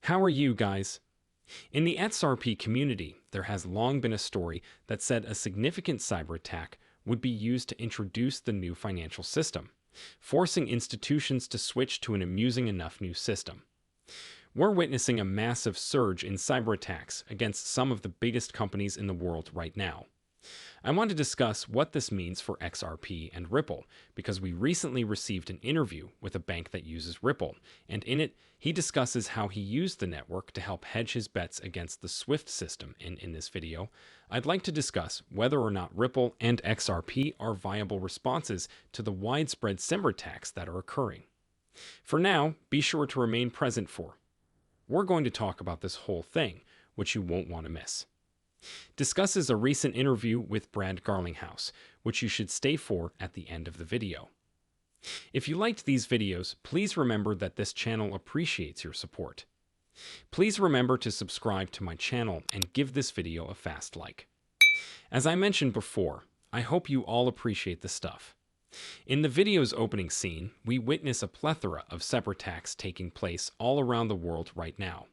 How are you guys? In the XRP community, there has long been a story that said a significant cyber attack would be used to introduce the new financial system, forcing institutions to switch to an amusing enough new system. We're witnessing a massive surge in cyber attacks against some of the biggest companies in the world right now. I want to discuss what this means for XRP and Ripple because we recently received an interview with a bank that uses Ripple, and in it, he discusses how he used the network to help hedge his bets against the SWIFT system. In this video, I'd like to discuss whether or not Ripple and XRP are viable responses to the widespread cyber attacks that are occurring. For now, be sure to remain present for. We're going to talk about this whole thing, which you won't want to miss. Discusses a recent interview with garlinghouse, which you should stay for at the end of the video. If you liked these videos, please remember that this channel appreciates your support. Please remember to subscribe to my channel and give this video a fast like. As I mentioned before, I hope you all appreciate the stuff. In the video's opening scene, we witness a plethora of cyber attacks taking place all around the world right now.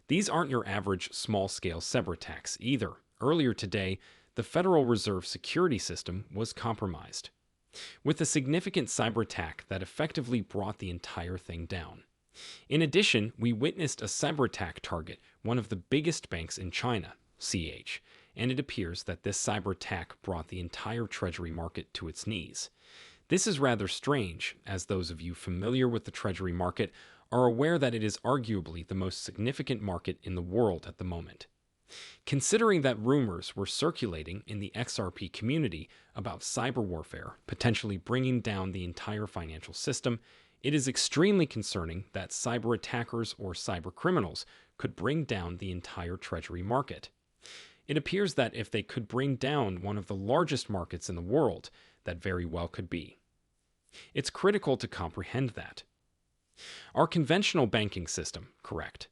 These aren't your average small-scale cyber attacks either. Earlier today, the Federal Reserve security system was compromised, with a significant cyber attack that effectively brought the entire thing down. In addition, we witnessed a cyber attack target one of the biggest banks in China, CH, and it appears that this cyber attack brought the entire treasury market to its knees. This is rather strange, as those of you familiar with the treasury market are aware that it is arguably the most significant market in the world at the moment. Considering that rumors were circulating in the XRP community about cyber warfare potentially bringing down the entire financial system, it is extremely concerning that cyber attackers or cyber criminals could bring down the entire treasury market. It appears that if they could bring down one of the largest markets in the world, that very well could be. It's critical to comprehend that. Our conventional banking system, correct,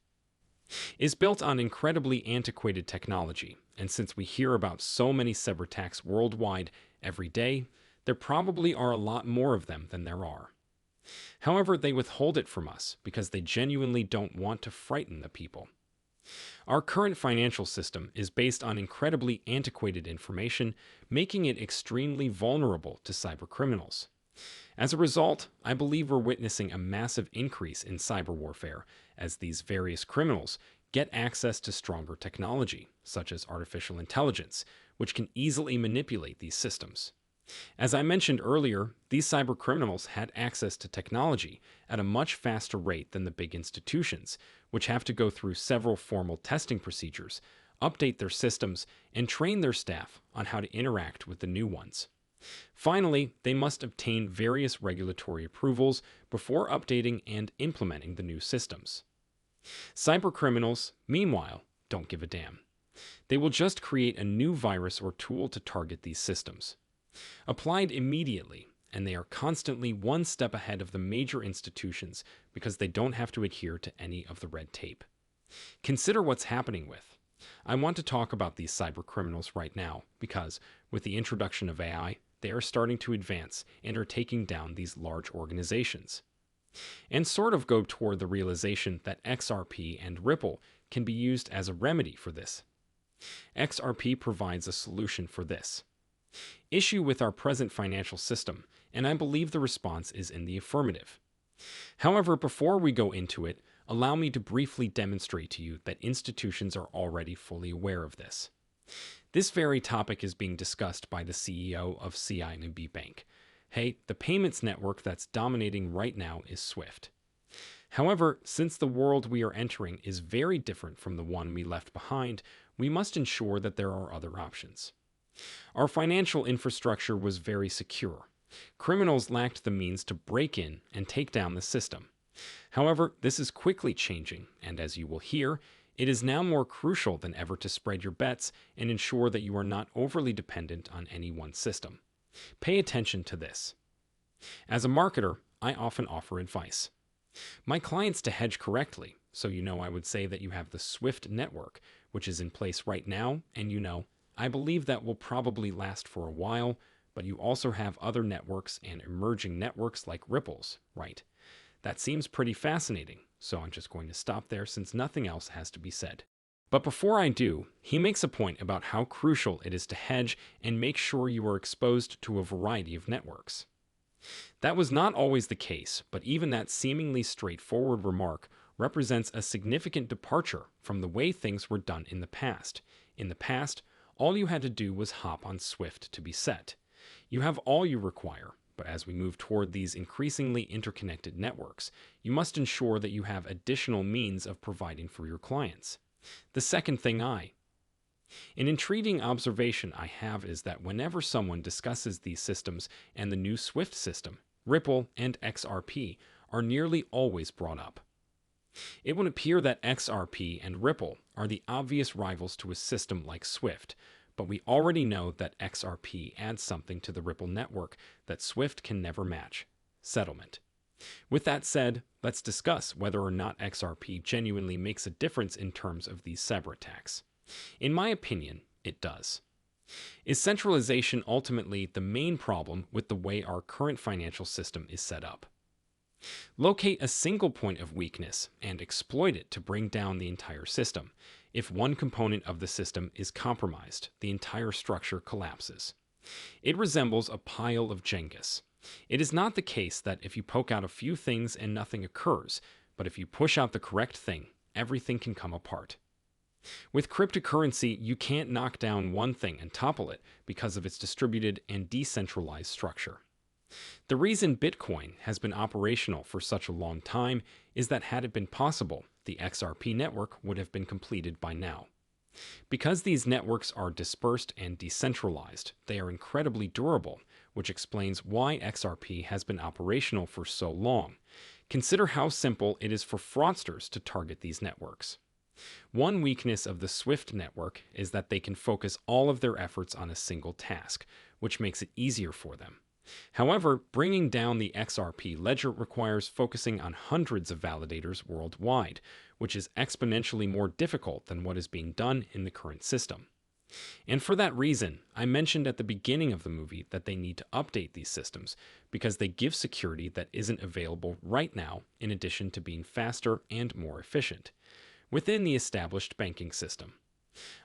is built on incredibly antiquated technology, and since we hear about so many cyber attacks worldwide every day, there probably are a lot more of them than there are. However, they withhold it from us because they genuinely don't want to frighten the people. Our current financial system is based on incredibly antiquated information, making it extremely vulnerable to cyber criminals. As a result, I believe we're witnessing a massive increase in cyber warfare as these various criminals get access to stronger technology, such as artificial intelligence, which can easily manipulate these systems. As I mentioned earlier, these cyber criminals had access to technology at a much faster rate than the big institutions, which have to go through several formal testing procedures, update their systems, and train their staff on how to interact with the new ones. Finally, they must obtain various regulatory approvals before updating and implementing the new systems. Cyber criminals, meanwhile, don't give a damn. They will just create a new virus or tool to target these systems. Applied immediately, and they are constantly one step ahead of the major institutions because they don't have to adhere to any of the red tape. Consider what's happening with. I want to talk about these cyber criminals right now because, with the introduction of AI, they are starting to advance and are taking down these large organizations. And sort of go toward the realization that XRP and Ripple can be used as a remedy for this. XRP provides a solution for this issue with our present financial system, and I believe the response is in the affirmative. However, before we go into it, allow me to briefly demonstrate to you that institutions are already fully aware of this. This very topic is being discussed by the CEO of CIMB Bank. Hey, the payments network that's dominating right now is SWIFT. However, since the world we are entering is very different from the one we left behind, we must ensure that there are other options. Our financial infrastructure was very secure. Criminals lacked the means to break in and take down the system. However, this is quickly changing, and as you will hear, it is now more crucial than ever to spread your bets and ensure that you are not overly dependent on any one system. Pay attention to this. As a marketer, I often offer advice. My clients to hedge correctly, so I would say that you have the SWIFT network, which is in place right now, and I believe that will probably last for a while, but you also have other networks and emerging networks like Ripple's, right? That seems pretty fascinating, so I'm just going to stop there since nothing else has to be said. But before I do, he makes a point about how crucial it is to hedge and make sure you are exposed to a variety of networks. That was not always the case, but even that seemingly straightforward remark represents a significant departure from the way things were done in the past. In the past, all you had to do was hop on Swift to be set. You have all you require, but as we move toward these increasingly interconnected networks, you must ensure that you have additional means of providing for your clients. The second thing an intriguing observation I have is that whenever someone discusses these systems and the new Swift system, Ripple and XRP are nearly always brought up. It would appear that XRP and Ripple are the obvious rivals to a system like Swift, but we already know that XRP adds something to the Ripple network that Swift can never match: settlement. With that said, let's discuss whether or not XRP genuinely makes a difference in terms of these cyber attacks. In my opinion, it does. Is centralization ultimately the main problem with the way our current financial system is set up? Locate a single point of weakness and exploit it to bring down the entire system. If one component of the system is compromised, the entire structure collapses. It resembles a pile of Jengas. It is not the case that if you poke out a few things and nothing occurs, but if you push out the correct thing, everything can come apart. With cryptocurrency, you can't knock down one thing and topple it because of its distributed and decentralized structure. The reason Bitcoin has been operational for such a long time is that had it been possible, the XRP network would have been completed by now. Because these networks are dispersed and decentralized, they are incredibly durable, which explains why XRP has been operational for so long. Consider how simple it is for fraudsters to target these networks. One weakness of the Swift network is that they can focus all of their efforts on a single task, which makes it easier for them. However, bringing down the XRP ledger requires focusing on hundreds of validators worldwide, which is exponentially more difficult than what is being done in the current system. And for that reason, I mentioned at the beginning of the movie that they need to update these systems because they give security that isn't available right now, in addition to being faster and more efficient. Within the established banking system,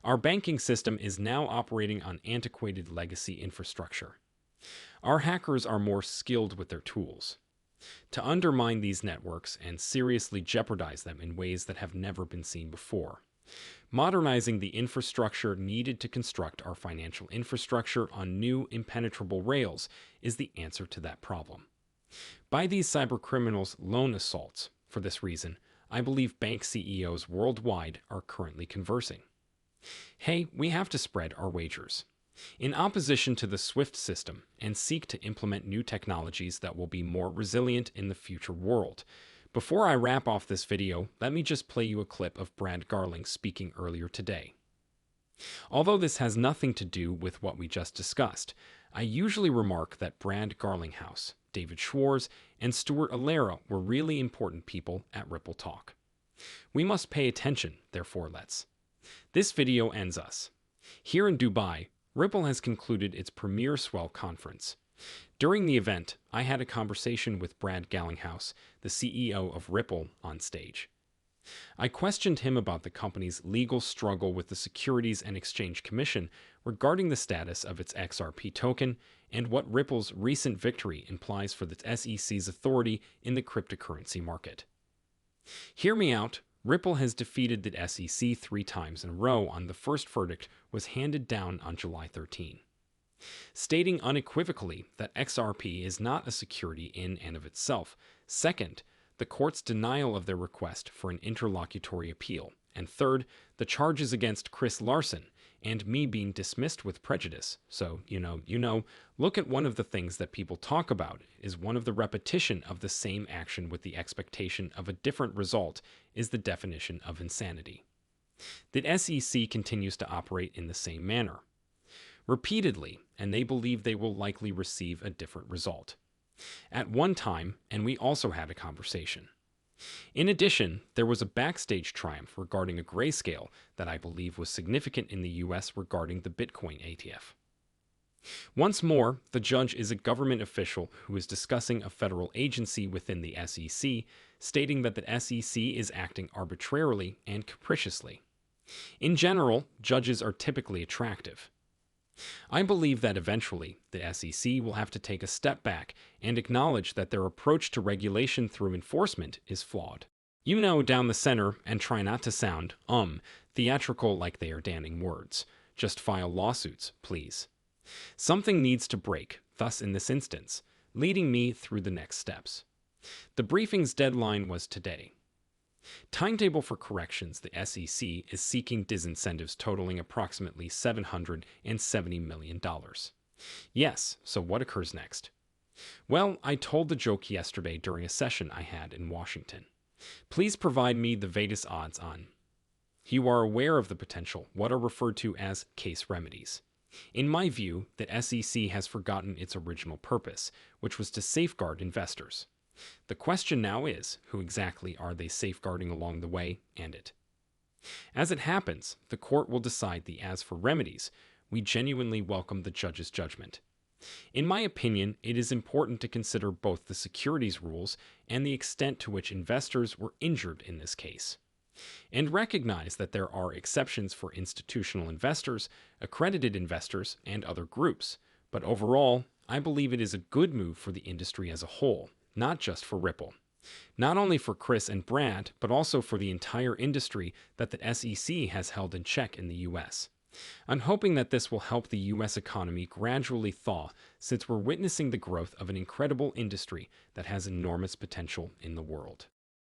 our banking system is now operating on antiquated legacy infrastructure. Our hackers are more skilled with their tools to undermine these networks and seriously jeopardize them in ways that have never been seen before. Modernizing the infrastructure needed to construct our financial infrastructure on new impenetrable rails is the answer to that problem. By these cybercriminals' lone assaults, for this reason, I believe bank CEOs worldwide are currently conversing. Hey, we have to spread our wagers in opposition to the Swift system and seek to implement new technologies that will be more resilient in the future world. Before I wrap off this video, let me just play you a clip of Brad Garling speaking earlier today. Although this has nothing to do with what we just discussed, I usually remark that Brad Garlinghouse, David Schwartz, and Stuart Alera were really important people at Ripple Talk. We must pay attention, therefore let's. This video ends us. Here in Dubai, Ripple has concluded its premier swell conference. During the event, I had a conversation with Brad Garlinghouse, the CEO of Ripple, on stage. I questioned him about the company's legal struggle with the Securities and Exchange Commission regarding the status of its XRP token and what Ripple's recent victory implies for the SEC's authority in the cryptocurrency market. Hear me out. Ripple has defeated the SEC 3 times in a row on the first verdict was handed down on July 13, stating unequivocally that XRP is not a security in and of itself. Second, the court's denial of their request for an interlocutory appeal. And third, the charges against Chris Larson and me being dismissed with prejudice. So, look at one of the things that people talk about is one of the repetition of the same action with the expectation of a different result is the definition of insanity. The SEC continues to operate in the same manner, repeatedly, and they believe they will likely receive a different result. At one time, and we also had a conversation. In addition, there was a backstage triumph regarding a grayscale that I believe was significant in the US regarding the Bitcoin ETF. Once more, the judge is a government official who is discussing a federal agency within the SEC, stating that the SEC is acting arbitrarily and capriciously. In general, judges are typically attractive. I believe that eventually the SEC will have to take a step back and acknowledge that their approach to regulation through enforcement is flawed. You know, down the center, and try not to sound, theatrical like they are damning words. Just file lawsuits, please. Something needs to break, thus in this instance, leading me through the next steps. The briefing's deadline was today. Timetable for corrections: the SEC is seeking disincentives totaling approximately $770 million. Yes, so what occurs next? Well, I told the joke yesterday during a session I had in Washington. Please provide me the latest odds on. You are aware of the potential, what are referred to as case remedies. In my view, the SEC has forgotten its original purpose, which was to safeguard investors. The question now is, who exactly are they safeguarding along the way, and it? As it happens, the court will decide the as for remedies. We genuinely welcome the judge's judgment. In my opinion, it is important to consider both the securities rules and the extent to which investors were injured in this case, and recognize that there are exceptions for institutional investors, accredited investors, and other groups. But overall, I believe it is a good move for the industry as a whole, not just for Ripple. Not only for Chris and Brad, but also for the entire industry that the SEC has held in check in the US. I'm hoping that this will help the US economy gradually thaw, since we're witnessing the growth of an incredible industry that has enormous potential in the world.